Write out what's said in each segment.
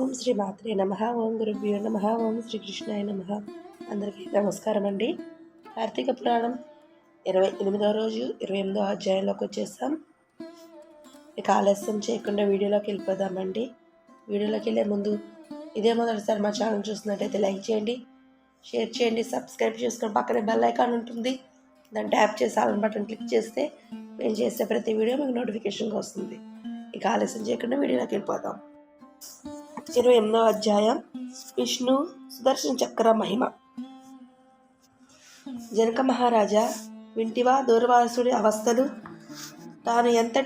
ఓం శ్రీ మాత్రే నమః. ఓం గురుభ్యో నమః. ఓం శ్రీకృష్ణాయ నమః. అందరికీ నమస్కారం అండి. కార్తీక పురాణం 28వ రోజు 28వ అధ్యాయంలోకి వచ్చేసాం. ఇక ఆలస్యం చేయకుండా వీడియోలోకి వెళ్ళిపోదామండి. వీడియోలోకి వెళ్ళే ముందు ఇదే మొదటిసారి మా ఛానల్ చూస్తున్నట్టయితే లైక్ చేయండి, షేర్ చేయండి, సబ్స్క్రైబ్ చేసుకొని పక్కనే బెల్ ఐకాన్ ఉంటుంది, దాన్ని ట్యాప్ చేసి ఆల్ బటన్ క్లిక్ చేస్తే మేము చేసే ప్రతి వీడియో మీకు నోటిఫికేషన్గా వస్తుంది. ఇక ఆలస్యం చేయకుండా వీడియోలోకి వెళ్ళిపోదాం. 28వ అధ్యాయం విష్ణు సుదర్శన చక్ర మహిమ. జనక మహారాజా, వింటివా దూర్వాసుడి అవస్థలు? తాను ఎంత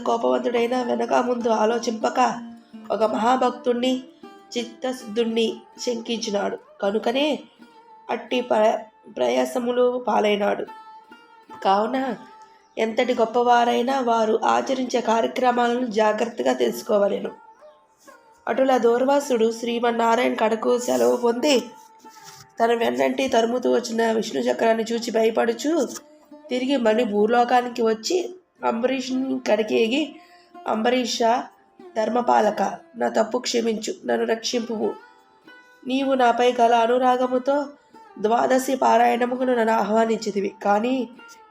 కోపవంతుడైనా వెనక ముందు ఆలోచింపక ఒక మహాభక్తుణ్ణి చిత్తశుద్ధుణ్ణి శంకించినాడు. కనుకనే అట్టి ప్రయాసములు పాలైనాడు. కావున ఎంతటి గొప్పవారైనా వారు ఆచరించే కార్యక్రమాలను జాగ్రత్తగా తెలుసుకోవలేను. అటుల దూర్వాసుడు శ్రీమన్నారాయణ కడకు సెలవు పొంది తన వెన్నంటి తరుముతూ వచ్చిన విష్ణు చక్రాన్ని చూచి భయపడుచు తిరిగి మళ్ళీ భూలోకానికి వచ్చి అంబరీషుని కడికేగి, అంబరీష, ధర్మపాలక, నా తప్పు క్షమించు, నన్ను రక్షింపుము. నీవు నాపై గల అనురాగముతో ద్వాదశి పారాయణముకు నన్ను ఆహ్వానించితివి. కానీ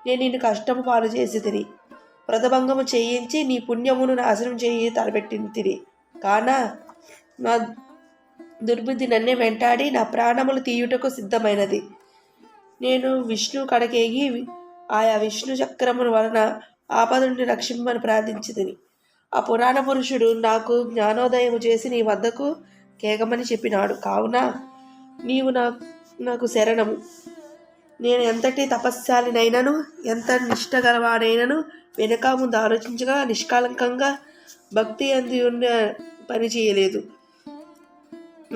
నేను నిన్ను కష్టము పాలు చేసి తిని వ్రతభంగము చేయించి నీ పుణ్యమును నాశనం చేయి తలపెట్టిన తిని. కాన నా దుర్బుద్ధి నన్నే వెంటాడి నా ప్రాణములు తీయుటకు సిద్ధమైనది. నేను విష్ణు కడకేగి ఆయా విష్ణు చక్రముల వలన ఆపదుని రక్షింపని ప్రార్థించితిని. ఆ పురాణ పురుషుడు నాకు జ్ఞానోదయము చేసి నీ వద్దకు కేగమని చెప్పినాడు. కావున నీవు నాకు శరణము. నేను ఎంతటి తపస్శాలినైనను, ఎంత నిష్ఠ గలవాడైనను వెనక ముందు ఆలోచించగా నిష్కలంకంగా భక్తి అంది ఉన్న పని చేయలేదు.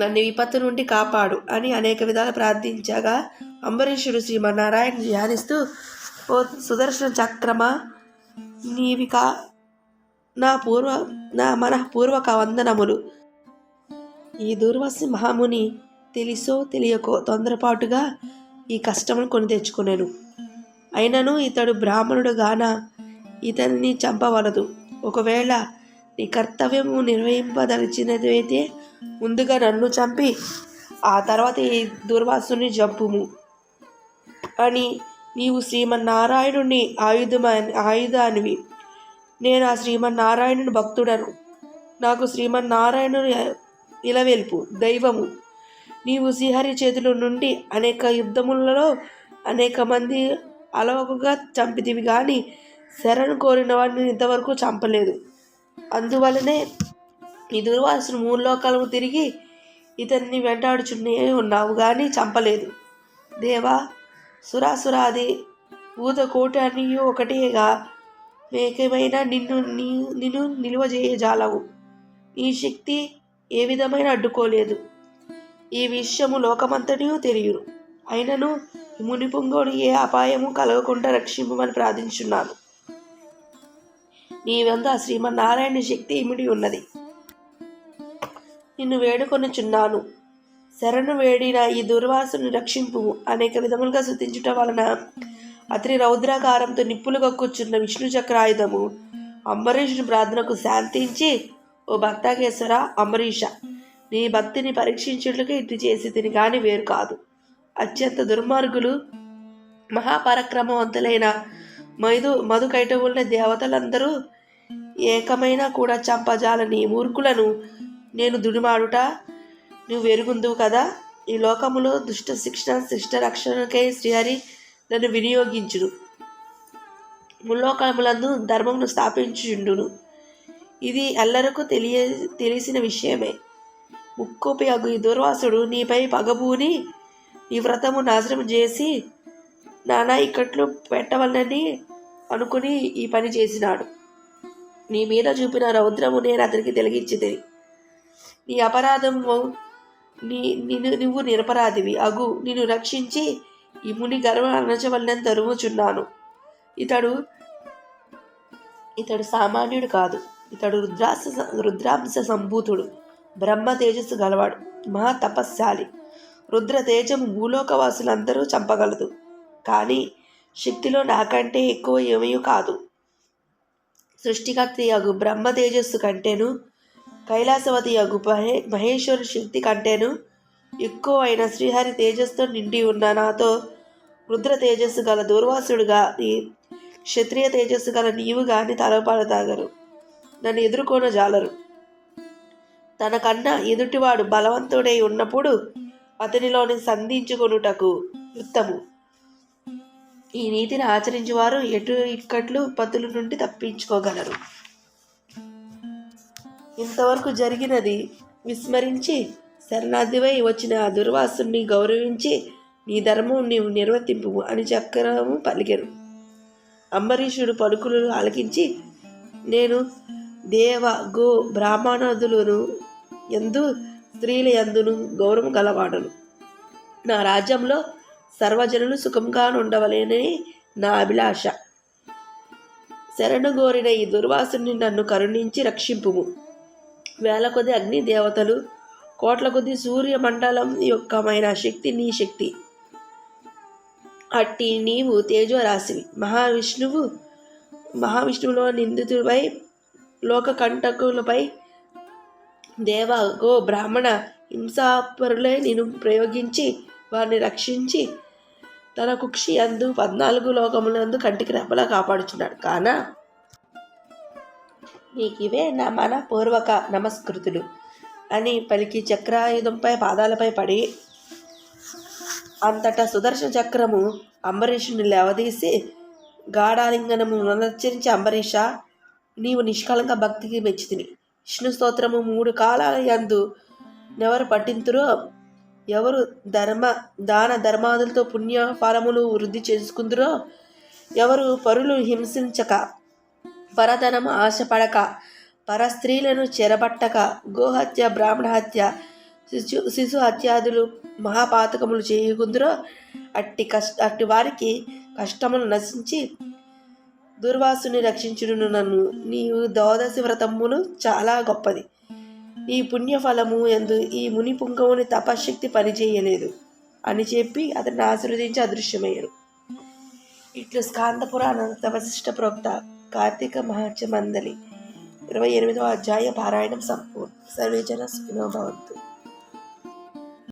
నన్ను విపత్తు నుండి కాపాడు అని అనేక విధాలు ప్రార్థించగా అంబరీషుడు శ్రీమన్నారాయణ ధ్యానిస్తూ, ఓ సుదర్శన చక్రమా, నీవిక నా మనఃపూర్వక వందనములు. ఈ దూర్వాసి మహాముని తెలిసో తెలియకో తొందరపాటుగా ఈ కష్టమును కొని తెచ్చుకునేను. అయినను ఇతడు బ్రాహ్మణుడు గాన ఇతన్ని చంపవలదు. ఒకవేళ నీ కర్తవ్యము నిర్వహింపదలిచినదైతే ముందుగా నన్ను చంపి ఆ తర్వాత ఈ దుర్వాసుని చంపుము అని. నీవు శ్రీమన్నారాయణుని ఆయుధానివి. నేను ఆ శ్రీమన్నారాయణుని భక్తుడను. నాకు శ్రీమన్నారాయణుని ఇలవెల్పు దైవము. నీవు శ్రీహరి చేతుల నుండి అనేక యుద్ధములలో అనేక మంది అలవకుగా చంపితివి, కానీ శరణు కోరిన వాడిని ఇంతవరకు చంపలేదు. అందువలనే ఈ దుర్వాసును 3 లోకాలకు తిరిగి ఇతన్ని వెంటాడుచునే ఉన్నావు, కానీ చంపలేదు. దేవా, సురాసురాది భూతకోటి అనియు ఒకటేగా ఏకమైన నిన్ను నిలువజేయజాలవు. ఈ శక్తి ఏ విధమైన అడ్డుకోలేదు. ఈ విషయము లోకమంతటియూ తెలియను. అయినను మునిపుంగోడు ఏ అపాయము కలగకుండా రక్షింపమని ప్రార్థించున్నాను. నీ వద్ద శ్రీమన్నారాయణ శక్తి ఇమిడి ఉన్నది. నిన్ను వేడుకొనుచున్నాను. శరణు వేడిన ఈ దుర్వాసుని రక్షింపు. అనేక విధములుగా స్తుతించుట వలన అతని రౌద్రాకారంతో నిప్పులు కక్కుచున్న విష్ణు చక్రాయుధము అంబరీషుని ప్రార్థనకు శాంతించి, ఓ భక్తకేశ్వర అంబరీష, నీ భక్తిని పరీక్షించుటకు ఇటు చేసి తిని కానీ వేరు కాదు. అత్యంత దుర్మార్గులు మహాపరాక్రమవంతులైన మధుకైటవుల దేవతలందరూ ఏకమైనా కూడా చంపజాలని మూర్ఖులను నేను దుడిమాడుట నువ్వు వెరుగుందువు కదా. ఈ లోకములో దుష్ట శిష్ట రక్షణకై శ్రీహరి నన్ను వినియోగించును. ముల్లోకములందు ధర్మమును స్థాపించుండును. ఇది ఎల్లరకు తెలిసిన విషయమే. ముక్కోపి అగు ఈ దుర్వాసుడు నీపై పగబూని నీ వ్రతము నాశనం చేసి నానా ఇక్కట్లు పెట్టవలనని అనుకుని ఈ పని చేసినాడు. నీ మీద చూపిన రౌద్రము నేను అతనికి తెలిగించింది. నీ అపరాధము నువ్వు నిరపరాధివి అగు. నిన్ను రక్షించి ఈ ముని గర్వం అణచవలనని తరుముచున్నాను. ఇతడు సామాన్యుడు కాదు. ఇతడు రుద్రాంశ సంభూతుడు, బ్రహ్మ తేజస్సు గలవాడు, మహా తపస్శాలి. రుద్ర తేజము భూలోకవాసులందరూ చంపగలదు, కానీ శక్తిలో నాకంటే ఎక్కువ ఏమీ కాదు. సృష్టికర్త యగు బ్రహ్మ తేజస్సు కంటేను కైలాసవతి యగు మహేశ్వరుని శక్తి కంటేను ఎక్కువ అయిన శ్రీహరి తేజస్సుతో నిండి ఉన్న నాతో రుద్ర తేజస్సు గల దూర్వాసుడు గాని క్షత్రియ తేజస్సు గల నీవు గాని తలపాలు తాగరు, నన్ను ఎదుర్కొన జాలరు. తనకన్నా ఎదుటివాడు బలవంతుడై ఉన్నప్పుడు అతనిలోని సంధించుకొనుటకు యుత్తము. ఈ నీతిని ఆచరించేవారు ఎటు ఇక్కట్లు పతుల నుండి తప్పించుకోగలరు. ఇంతవరకు జరిగినది విస్మరించి శరణార్థివై వచ్చిన ఆ దుర్వాసుని గౌరవించి నీ ధర్మం నీవు నిర్వర్తింపు అని చక్రము పలికెను. అంబరీషుడు పలుకులు ఆలకించి, నేను దేవ గో బ్రాహ్మణాదులను ఎందు స్త్రీల ఎందును గౌరవం గలవాడను. నా రాజ్యంలో సర్వజనులు సుఖంగా ఉండవలేనని నా అభిలాష. శరణు గోరిన ఈ దుర్వాసుని నన్ను కరుణించి రక్షింపుము. వేల కొద్ది అగ్ని దేవతలు, కోట్ల కొద్ది సూర్యమండలం యొక్కమైన శక్తి నీ శక్తి. అట్టి నీవు తేజోరాశివి. మహావిష్ణువులో నిందితుడిపై లోకకంటకులపై దేవ గో బ్రాహ్మణ హింసాపరులే నేను ప్రయోగించి వారిని రక్షించి తన కుక్షి అందు 14 లోకములందు కంటికి రెప్పలా కాపాడుచున్నాడు. కానా నీకివే నా మనపూర్వక నమస్కృతులు అని పలికి చక్రాయుధంపై పాదాలపై పడి అంతటా సుదర్శన చక్రము అంబరీషుని లేవదీసి గాఢాలింగనము నచ్చరించి, అంబరీష నీవు నిష్కలంక భక్తికి మెచ్చితిని. విష్ణు స్తోత్రము 3 కాలాల యందు ఎవరు పఠింతురో, ఎవరు దాన ధర్మాదులతో పుణ్య ఫలములు వృద్ధి చేసుకుందరో, ఎవరు పరులు హింసించక, పరధనము ఆశపడక, పరస్త్రీలను చెరబట్టక, గోహత్య, బ్రాహ్మణ హత్య, శిశు హత్యాదులు మహాపాతకములు చేయకుందరో అట్టి వారికి కష్టములు నశించి దుర్వాసుని రక్షించును. నన్ను నీవు ద్వాదశి వ్రతమును చాలా గొప్పది. నీ పుణ్యఫలము ఎందు ఈ ముని పుంగవుని తపశక్తి పనిచేయలేదు అని చెప్పి అతన్ని ఆశీర్వదించి అదృశ్యమయ్యారు. ఇట్లు స్కాంద పురాణ వశిష్ట ప్రోక్త కార్తీక మహాత్య మందలి 28వ అధ్యాయ పారాయణం సంపూర్ణ. సర్వేజన సుఖినో భవంతు.